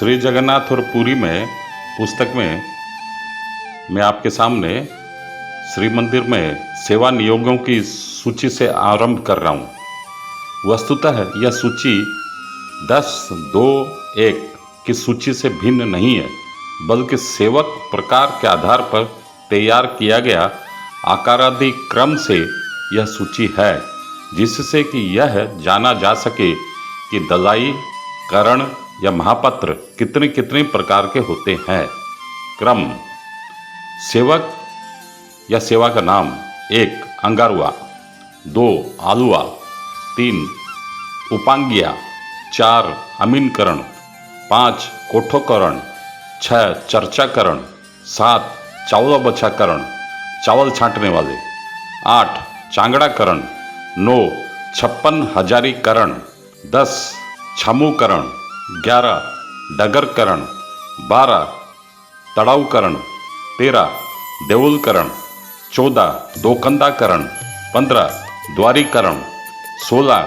श्री जगन्नाथ और पुरी में पुस्तक में मैं आपके सामने श्री मंदिर में सेवा नियोगों की सूची से आरंभ कर रहा हूँ। वस्तुतः यह सूची 10, 2, 1 की सूची से भिन्न नहीं है, बल्कि सेवक प्रकार के आधार पर तैयार किया गया आकारादि क्रम से यह सूची है, जिससे कि यह जाना जा सके कि दलाई, करण या महापत्र कितने कितने प्रकार के होते हैं। क्रम: सेवक या सेवा का नाम: 1. अंगारुआ, 2. आलुआ, 3. उपांगिया, 4. अमीनकरण, 5. कोठोकरण, 6. चर्चाकरण, 7. चावल बछाकरण, चावल छांटने वाले, 8. चांगड़ाकरण, 9. 56 हजारीकरण, 10. छामूकरण, 11. डगरकरण, 12. तड़ाऊकरण, 13. देउलकरण, 14. दोकंदाकरण, 15. द्वारीकरण, 16.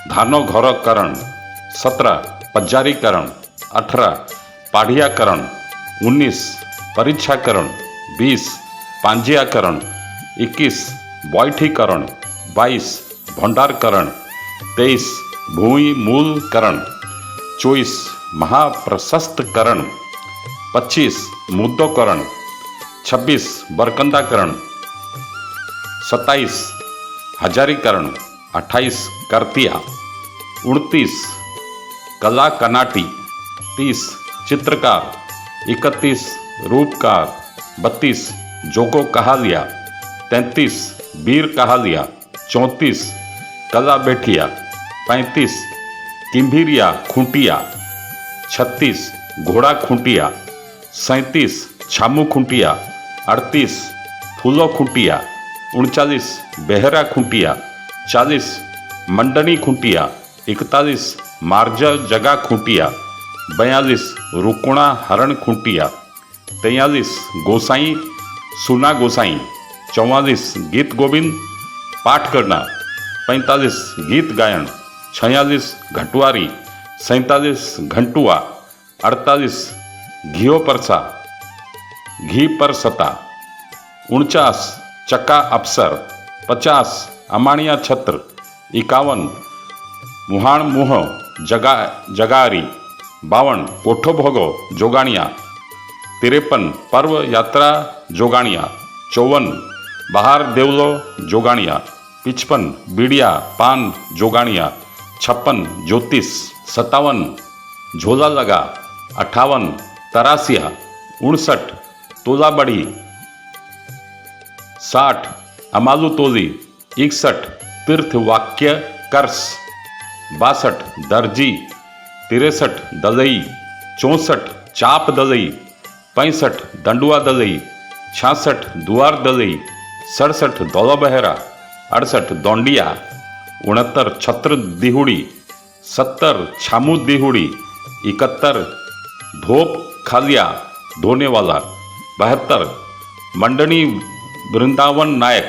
धानोघरकरण, 17. पज्जारीकरण, 18. पाढ़ियाकरण, 19. परीक्षाकरण, 20. पांजियाकरण, 21. बैठीकरण, 22. भंडारकरण, 23. भूमि मूलकरण, 24. महाप्रशस्तकरण, 25. मुद्दोकरण, 26. बरकंदाकरण, 27. हजारीकरण, 28. करतिया, 29. कला कनाटी, 30. चित्रकार, 31. रूपकार, 32. जोगो कहालिया, 33. बीर कहालिया, 34. कला बैठिया, 35. किम्भीरिया खूंटिया, 36. घोड़ा खूंटिया, 37. छामू खूंटिया, 38. फूलो खूंटिया, 39. बेहरा खूंटिया, 40. मंडनी खूंटिया, 41. मार्जल जगा खूंटिया, 42. रुकुणा हरण खूंटिया, 43. गोसाई सुना गोसाई, 44. गीत गोविंद पाठ करना, 45. गीत गायन, 46. घटवारी, 47. घंटुआ, 48. घियो परसा, घी पर सता, 49. चक्का अफसर, 50. अमाणिया छत्र, 51. मुहाण मुह जगारी, 52. कोठो भोगो जोगाणिया, 53. पर्व यात्रा जोगाणिया, 54. बहार देवलो जोगाणिया, 55. बीड़िया पान जोगाणिया, 56. ज्योतिष, 57. झोला लगा, 58. तरासिया, 59. तोला बड़ी, 60. अमालू तोली, 61. तीर्थ वाक्य कर्स, 62. दर्जी, 63. दलई, 64. चाप दलई, 65. दंडुआ दलई, 66. दुआर दलई, 67. दौला बहरा, 68. दौंडिया, 69. छत्र दिहुड़ी, 70. छामू दिहुड़ी, 71. धोप खालिया धोने वाला, 72. मंडनी वृंदावन नायक,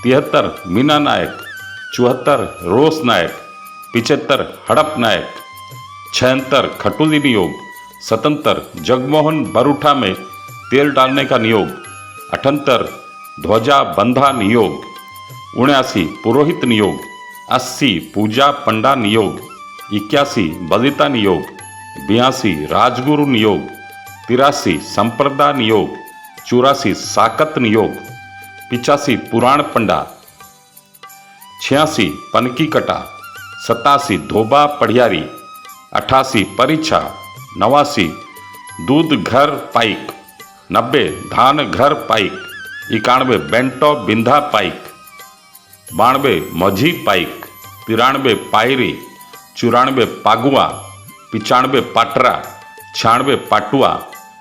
73. मीना नायक, 74. रोस नायक, 75. हड़प नायक, 76. खटुली नियोग, 77. जगमोहन बरूठा में तेल डालने का नियोग, 78. ध्वजा बंधा नियोग, 79. पुरोहित नियोग, 80. पूजा पंडा नियोग, 81. बलिता नियोग, 82. राजगुरु नियोग, 83. संप्रदा नियोग, 84. साकत नियोग, 85. पुराण पंडा, 86. पनकी कटा, 87. धोबा पढ़ियारी, 88. परीक्षा, 89. दूध घर पाइक, 90. धान घर पाइक, 91. बेंटो बिंधा पाइक, 92. मझी पाइक, 93. पायरी, 94. पागुआ, 95 पाटरा, 96 पाटुआ,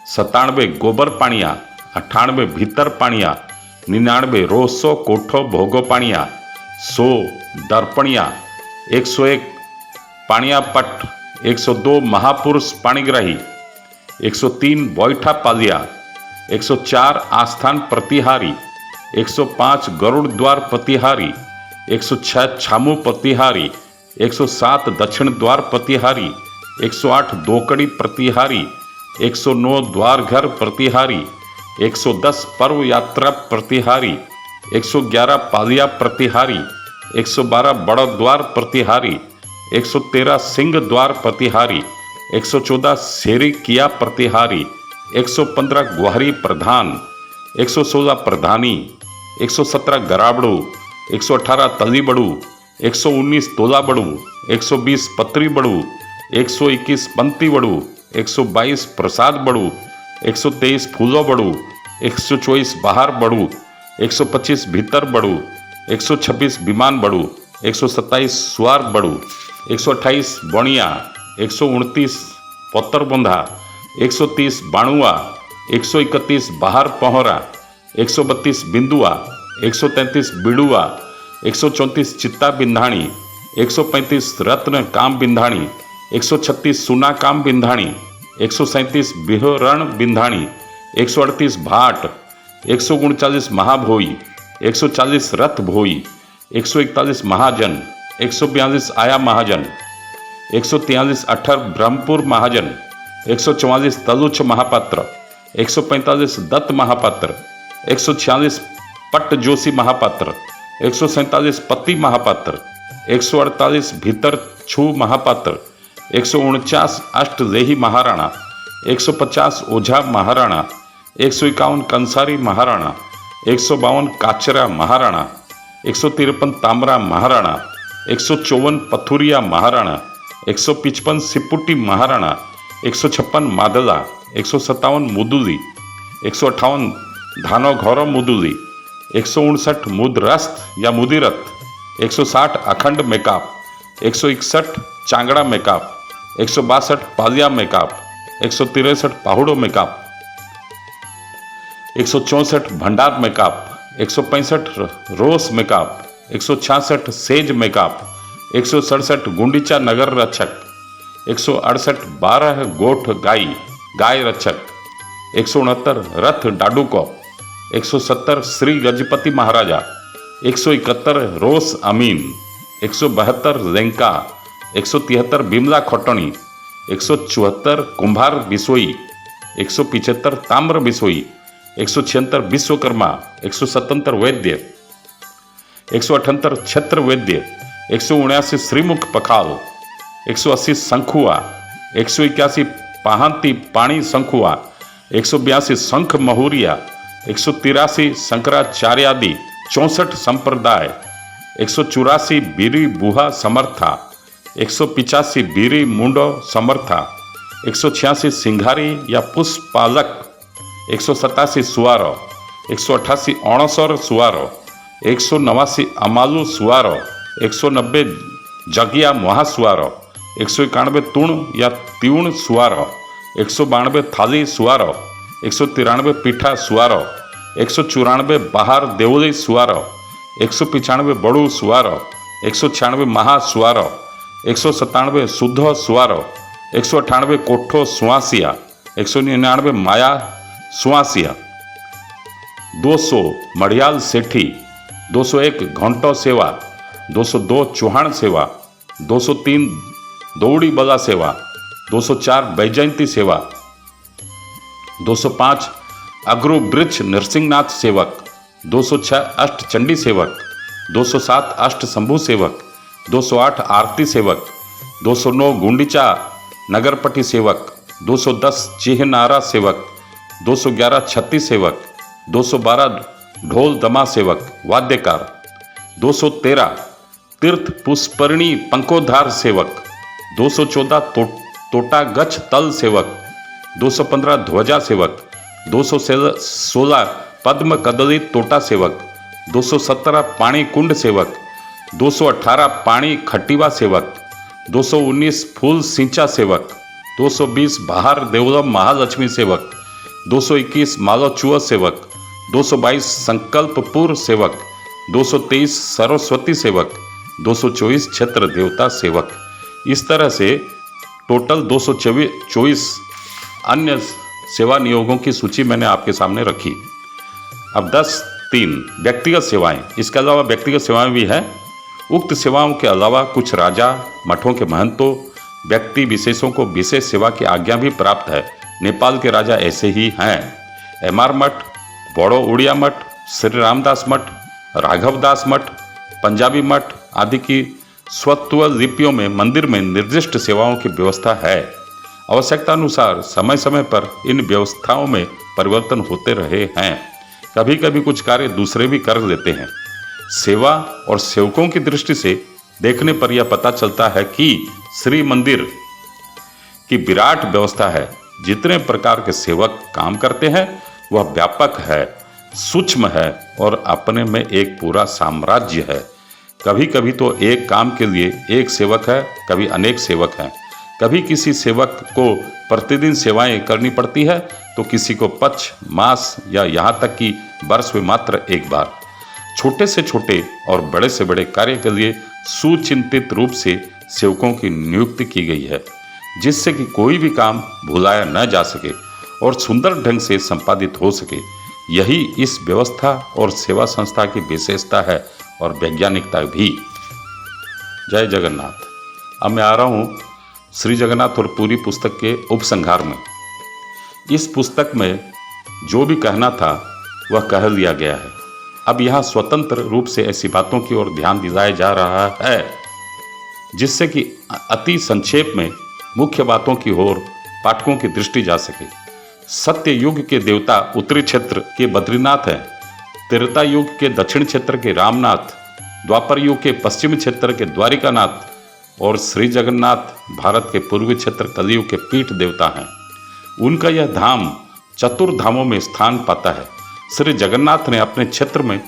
97 गोबर पाणिया, 98 भीतर पाणिया, 99 रोसो कोठो भोगो पाणिया, 100 दर्पणिया, 101 पाणिया पट, 102 महापुरुष पाणिग्राही, 103 बोईठा पालिया, 104 आस्थान प्रतिहारी, 105 गरुड़ द्वार प्रतिहारी, 106 छामू प्रतिहारी, 107 दक्षिण द्वार प्रतिहारी, 108 दोकड़ी प्रतिहारी, 109 द्वार घर प्रतिहारी, 110 पर्व यात्रा प्रतिहारी, 111 पालिया प्रतिहारी, 112 बड़ द्वार प्रतिहारी, 113 सिंह द्वार प्रतिहारी, 114 शेरी किया प्रतिहारी, 115 गुहारी प्रधान, 116 प्रधानी, 117 गराबड़ू, 118 तली बड़ू, 119 तोला बड़ू, 120 पत्री बड़ू, 121 पंक्ति बड़ू, 122 प्रसाद बड़ू, 123 फूलो बड़ू, 124 बाहर बड़ू, 125 भीतर बड़ू, 126 विमान बड़ू, 127 सुआर बड़ू, 128 बणिया, 129 पत्तरबंधा, 130 बाणुआ, 131 बाहर पहरा, 132 बिंदुआ, 133 बिड़ुआ, 134 चित्ता बिंधाणी, 135 रत्न काम बिंधाणी, 136 सुना काम बिंधाणी, 137 बिहरण बिंधाणी, 138 भाट, 139 महाभोई, 140 रथ भोई, 141 महाजन, 142 आया महाजन, 143 अठर ब्रह्मपुर महाजन, 144 तलुच महापात्र, 145 दत्त महापात्र, 146 पट्ट जोशी महापात्र, 147 पति महापात्र, 148 भीतर छू महापात्र, 149 अष्टदेही महाराणा, 150 ओझा महाराणा, 151 कंसारी महाराणा, 152 काचरा महाराणा, 153 तामरा महाराणा, 154 पथुरिया महाराणा, 155 सिपुटी महाराणा, 156 मादला, 157 मुदुली, 158 धानो घौर मुदुली, 159 मुदरस्त या मुदिरत, 160 अखंड मेकाप, 161 चांगड़ा मेकाप, 162 पालिया मेकाप, 163 पाहुड़ो मेकाप, 164 भंडार मेकाप, 165 रोस मेकाप, 166 सेज मेकाप, 167 गुंडीचा नगर रक्षक, 168 12 गोठ गाय रक्षक, 169 रथ डाडूको, 170 श्री गजपति महाराजा, 171 रोस अमीन, 172 लेंका, 173 बिमला खोटणी, 174 कुंभार बिसोई, 175 ताम्र बिसोई, 176 विश्वकर्मा, 177 वैद्य, 178 छत्र वैद्य, 179 श्रीमुख पखाल, 180 शंखुआ, 181 पाहंती पाणी शंखुआ, 182 शंख महुरिया, 183 शंकराचार्यादि 64 संप्रदाय, 184 बीरी बुहा समर्था, 185 बीरी मुंडो समर्था, 186 सिंघारी या पुष्पालक, 187 सुआरो, 188 अणसर सुआरो, 189 अमालू सुआरो, 190 जगिया महासुआरो, 191 तुण या त्यूण सुआरो, 192 थाली सुआरो, 193 पीठा सुआरो, 194 बाहर देवली सुआरो, 195 बड़ू सुआरो, 196 महा सुआरो, 197 शुद्ध सुआरो, 198 कोठो सुआसिया, 199 माया सुआसिया, 200 मढ़ियाल सेठी, 201 घंटो सेवा, 202 चौहान सेवा, 203 दौड़ी बला सेवा, 204 बैजयंती सेवा, 205 अग्रु वृक्ष नरसिंहनाथ सेवक, 206 अष्ट चंडी सेवक, 207 अष्ट शंभु सेवक, 208 आरती सेवक, 209 गुंडीचा नगरपति सेवक, 210 चिहनारा सेवक, 211 छत्ती सेवक, 212 ढोल दमा सेवक वाद्यकार, 213 तीर्थ पुष्परणी पंकोधार सेवक, 214 तोटा गच्छ तल सेवक, 215 ध्वजा सेवक, 216 पद्म कदली तोटा सेवक, 217 पाणी कुंड सेवक, 218 पाणी खटीवा सेवक, 219 फूल सिंचा सेवक, 220 बाहर देवदम महालक्ष्मी सेवक, 221 मालवचुआ सेवक, 222 संकल्पपुर सेवक, 223 सरस्वती सेवक, 224 क्षेत्र देवता सेवक। इस तरह से टोटल 224 अन्य सेवा नियोगों की सूची मैंने आपके सामने रखी। अब 10(3) व्यक्तिगत सेवाएं। इसके अलावा व्यक्तिगत सेवाएं भी हैं। उक्त सेवाओं के अलावा कुछ राजा, मठों के महंतों, व्यक्ति विशेषों को विशेष सेवा की आज्ञा भी प्राप्त है। नेपाल के राजा ऐसे ही हैं। एमआर मठ, बोड़ो उड़िया मठ, श्री रामदास मठ, राघवदास मठ, पंजाबी मठ आदि की स्वत्व लिपियों में मंदिर में निर्दिष्ट सेवाओं की व्यवस्था है। आवश्यकता अनुसार समय समय पर इन व्यवस्थाओं में परिवर्तन होते रहे हैं। कभी कभी कुछ कार्य दूसरे भी कर देते हैं। सेवा और सेवकों की दृष्टि से देखने पर यह पता चलता है कि श्री मंदिर की विराट व्यवस्था है। जितने प्रकार के सेवक काम करते हैं वह व्यापक है, सूक्ष्म है और अपने में एक पूरा साम्राज्य है। कभी कभी तो एक काम के लिए एक सेवक है, कभी अनेक सेवक हैं। कभी किसी सेवक को प्रतिदिन सेवाएं करनी पड़ती है तो किसी को पक्ष, मास या यहाँ तक कि वर्ष में मात्र एक बार। छोटे से छोटे और बड़े से बड़े कार्य के लिए सुचिंतित रूप से सेवकों की नियुक्ति की गई है, जिससे कि कोई भी काम भुलाया न जा सके और सुंदर ढंग से संपादित हो सके। यही इस व्यवस्था और सेवा संस्था की विशेषता है और वैज्ञानिकता भी। जय जगन्नाथ। अब मैं आ रहा हूँ श्री जगन्नाथ और पूरी पुस्तक के उपसंहार में। इस पुस्तक में जो भी कहना था वह कह लिया गया है। अब यहाँ स्वतंत्र रूप से ऐसी बातों की ओर ध्यान दिलाया जा रहा है जिससे कि अति संक्षेप में मुख्य बातों की ओर पाठकों की दृष्टि जा सके। सत्य युग के देवता उत्तरी क्षेत्र के बद्रीनाथ हैं, त्रेता युग के दक्षिण क्षेत्र के रामनाथ, द्वापर युग के पश्चिमी क्षेत्र के द्वारिकानाथ और श्री जगन्नाथ भारत के पूर्वी क्षेत्र कलियुग के पीठ देवता हैं। उनका यह धाम चतुर्धामों में स्थान पाता है। श्री जगन्नाथ ने अपने क्षेत्र में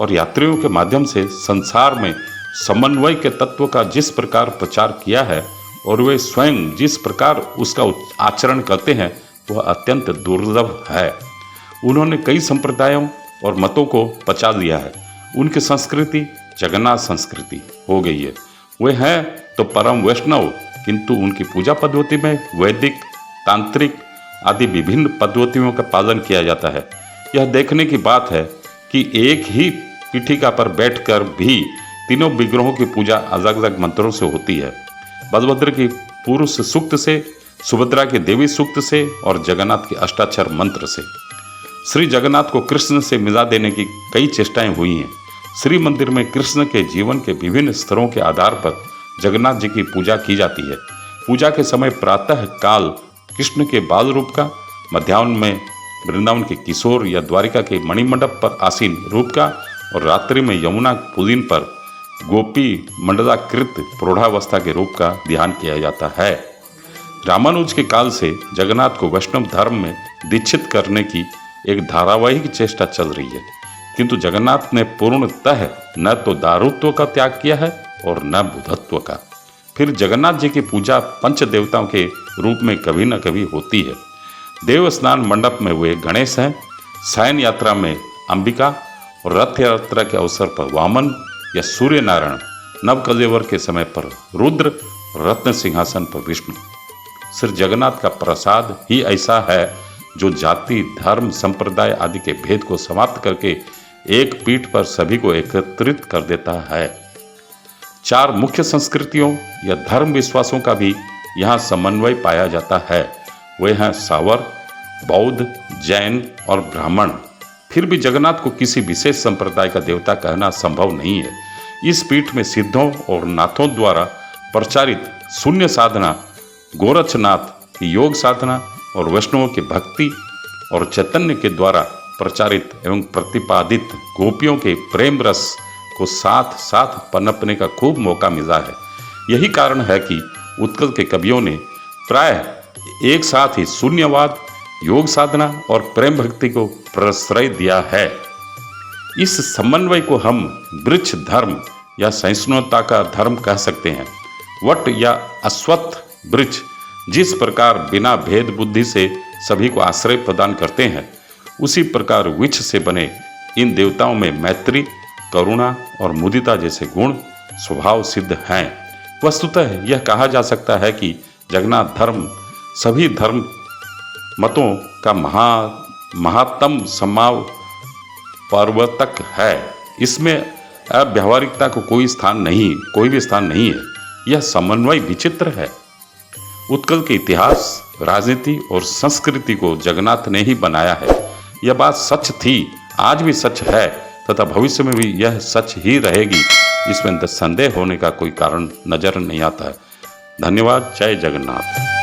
और यात्रियों के माध्यम से संसार में समन्वय के तत्व का जिस प्रकार प्रचार किया है और वे स्वयं जिस प्रकार उसका आचरण करते हैं वह अत्यंत दुर्लभ है। उन्होंने कई संप्रदायों और मतों को पचा लिया है। उनकी संस्कृति जगन्नाथ संस्कृति हो गई है। वे हैं तो परम वैष्णव, किंतु उनकी पूजा पद्धति में वैदिक, तांत्रिक आदि विभिन्न पद्धतियों का पालन किया जाता है। यह देखने की बात है कि एक ही पीठिका पर बैठकर भी तीनों विग्रहों की पूजा अलग अलग मंत्रों से होती है। बलभद्र की पुरुष सूक्त से, सुभद्रा की देवी सूक्त से और जगन्नाथ के अष्टाक्षर मंत्र से। श्री जगन्नाथ को कृष्ण से मिला देने की कई चेष्टाएं हुई हैं। श्री मंदिर में कृष्ण के जीवन के विभिन्न स्तरों के आधार पर जगन्नाथ जी की पूजा की जाती है। पूजा के समय प्रातः काल कृष्ण के बाल रूप का, मध्याह्न में वृंदावन के किशोर या द्वारिका के मणिमंडप पर आसीन रूप का और रात्रि में यमुना पुलिन पर गोपी मंडलाकृत प्रौढ़ावस्था के रूप का ध्यान किया जाता है। रामानुज के काल से जगन्नाथ को वैष्णव धर्म में दीक्षित करने की एक धारावाहिक चेष्टा चल रही है, किंतु जगन्नाथ ने पूर्णतः न तो दारुत्व का त्याग किया है और न बुद्धत्व का। फिर जगन्नाथ जी की पूजा पंच देवताओं के रूप में कभी न कभी होती है। देव स्नान मंडप में वे गणेश हैं, शयन यात्रा में अंबिका और रथ यात्रा के अवसर पर वामन या सूर्य नारायण, नवकलेवर के समय पर रुद्र और रत्न सिंहासन पर विष्णु। श्री जगन्नाथ का प्रसाद ही ऐसा है जो जाति, धर्म, संप्रदाय आदि के भेद को समाप्त करके एक पीठ पर सभी को एकत्रित कर देता है। 4 मुख्य संस्कृतियों या धर्म विश्वासों का भी यहाँ समन्वय पाया जाता है। वे हैं सावर, बौद्ध, जैन और ब्राह्मण। फिर भी जगन्नाथ को किसी विशेष संप्रदाय का देवता कहना संभव नहीं है। इस पीठ में सिद्धों और नाथों द्वारा प्रचारित शून्य साधना, गोरक्षनाथ की योग साधना और वैष्णवों की भक्ति और चैतन्य के द्वारा प्रचारित एवं प्रतिपादित गोपियों के प्रेम रस को साथ साथ पनपने का खूब मौका मिला है। यही कारण है कि उत्कल के कवियों ने प्राय एक साथ ही शून्यवाद, योग साधना और प्रेम भक्ति को प्रश्रय दिया है। इस समन्वय को हम वृक्ष धर्म या सहिष्णुता का धर्म कह सकते हैं। वट या अश्वत्थ वृक्ष जिस प्रकार बिना भेद बुद्धि से सभी को आश्रय प्रदान करते हैं, उसी प्रकार वृक्ष से बने इन देवताओं में मैत्री, करुणा और मुदिता जैसे गुण स्वभाव सिद्ध हैं। वस्तुतः यह कहा जा सकता है कि जगन्नाथ धर्म सभी धर्म मतों का महात्तम समाव प्रवर्तक है। इसमें अव्यावहारिकता को कोई भी स्थान नहीं है। यह समन्वय विचित्र है। उत्कल के इतिहास, राजनीति और संस्कृति को जगन्नाथ ने ही बनाया है। यह बात सच थी, आज भी सच है तथा भविष्य में भी यह सच ही रहेगी। इसमें संदेह होने का कोई कारण नजर नहीं आता है। धन्यवाद। जय जगन्नाथ।